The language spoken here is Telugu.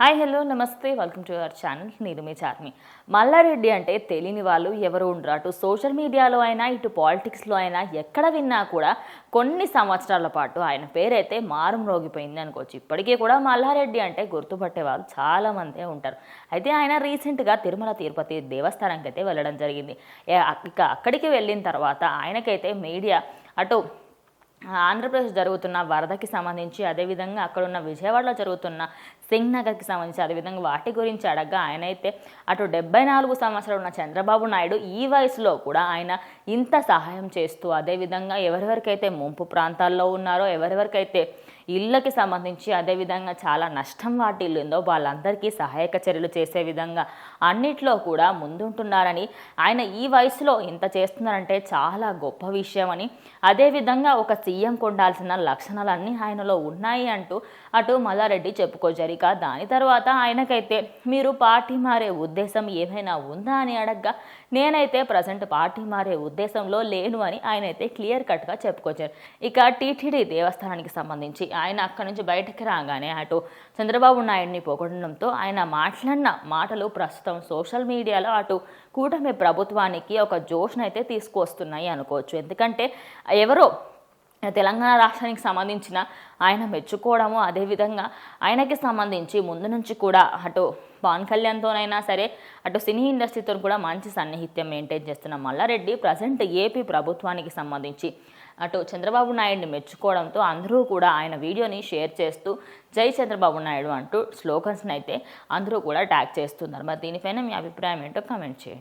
హాయ్ హలో నమస్తే వెల్కమ్ టు అవర్ ఛానల్. నేను మీ చార్మి. మల్లారెడ్డి అంటే తెలియని వాళ్ళు ఎవరు ఉండరు. అటు సోషల్ మీడియాలో అయినా ఇటు పాలిటిక్స్లో అయినా ఎక్కడ విన్నా కూడా కొన్ని సంవత్సరాల పాటు ఆయన పేరైతే మారుమ్రోగిపోయింది అనుకోవచ్చు. ఇప్పటికీ కూడా మల్లారెడ్డి అంటే గుర్తుపట్టే వాళ్ళు చాలామందే ఉంటారు. అయితే ఆయన రీసెంట్గా తిరుమల తిరుపతి దేవస్థానానికి అయితే వెళ్ళడం జరిగింది. ఇక అక్కడికి వెళ్ళిన తర్వాత ఆయనకైతే మీడియా అటు ఆంధ్రప్రదేశ్ జరుగుతున్న వరదకి సంబంధించి, అదేవిధంగా అక్కడ ఉన్న విజయవాడలో జరుగుతున్న సింగ్ నగర్కి సంబంధించి, అదేవిధంగా వాటి గురించి అడగగా ఆయన అయితే అటు 74 సంవత్సరాలు ఉన్న చంద్రబాబు నాయుడు ఈ వయసులో కూడా ఆయన ఇంత సహాయం చేస్తూ, అదేవిధంగా ఎవరెవరికైతే ముంపు ప్రాంతాల్లో ఉన్నారో, ఎవరెవరికైతే ఇళ్ళకి సంబంధించి, అదేవిధంగా చాలా నష్టం వాటిల్లిందో వాళ్ళందరికీ సహాయక చర్యలు చేసే విధంగా అన్నిట్లో కూడా ముందుంటున్నారని, ఆయన ఈ వయసులో ఇంత చేస్తున్నారంటే చాలా గొప్ప విషయమని, అదేవిధంగా ఒక సీఎం కొండాల్సిన లక్షణాలన్నీ ఆయనలో ఉన్నాయి అంటూ అటు మల్లారెడ్డి చెప్పుకోజరిక. దాని తర్వాత ఆయనకైతే మీరు పార్టీ మారే ఉద్దేశం ఏమైనా ఉందా అని అడగగా, నేనైతే ప్రజెంట్ పార్టీ మారే ఉద్దేశంలో లేను అని ఆయన అయితే క్లియర్ కట్గా చెప్పుకొచ్చారు. ఇక టీటీడీ దేవస్థానానికి సంబంధించి ఆయన అక్కడి నుంచి బయటకు రాగానే అటు చంద్రబాబు నాయుడిని పొగడడంతో ఆయన మాట్లాడిన మాటలు ప్రస్తుతం సోషల్ మీడియాలో అటు కూటమి ప్రభుత్వానికి ఒక జోష్నైతే తీసుకువస్తున్నాయి అనుకోవచ్చు. ఎందుకంటే ఎవరో తెలంగాణ రాష్ట్రానికి సంబంధించిన ఆయన మెచ్చుకోవడము, అదేవిధంగా ఆయనకి సంబంధించి ముందు నుంచి కూడా అటు పవన్ కళ్యాణ్తోనైనా సరే అటు సినీ ఇండస్ట్రీతో కూడా మంచి సన్నిహిత్యం మెయింటైన్ చేస్తున్న మల్లారెడ్డి ప్రజెంట్ ఏపీ ప్రభుత్వానికి సంబంధించి అటు చంద్రబాబు నాయుడిని మెచ్చుకోవడంతో అందరూ కూడా ఆయన వీడియోని షేర్ చేస్తూ జై చంద్రబాబు నాయుడు అంటూ స్లోగన్స్ని అయితే అందరూ కూడా ట్యాగ్ చేస్తున్నారు. మరి దీనిపైన మీ అభిప్రాయం ఏంటో కామెంట్ చేయండి.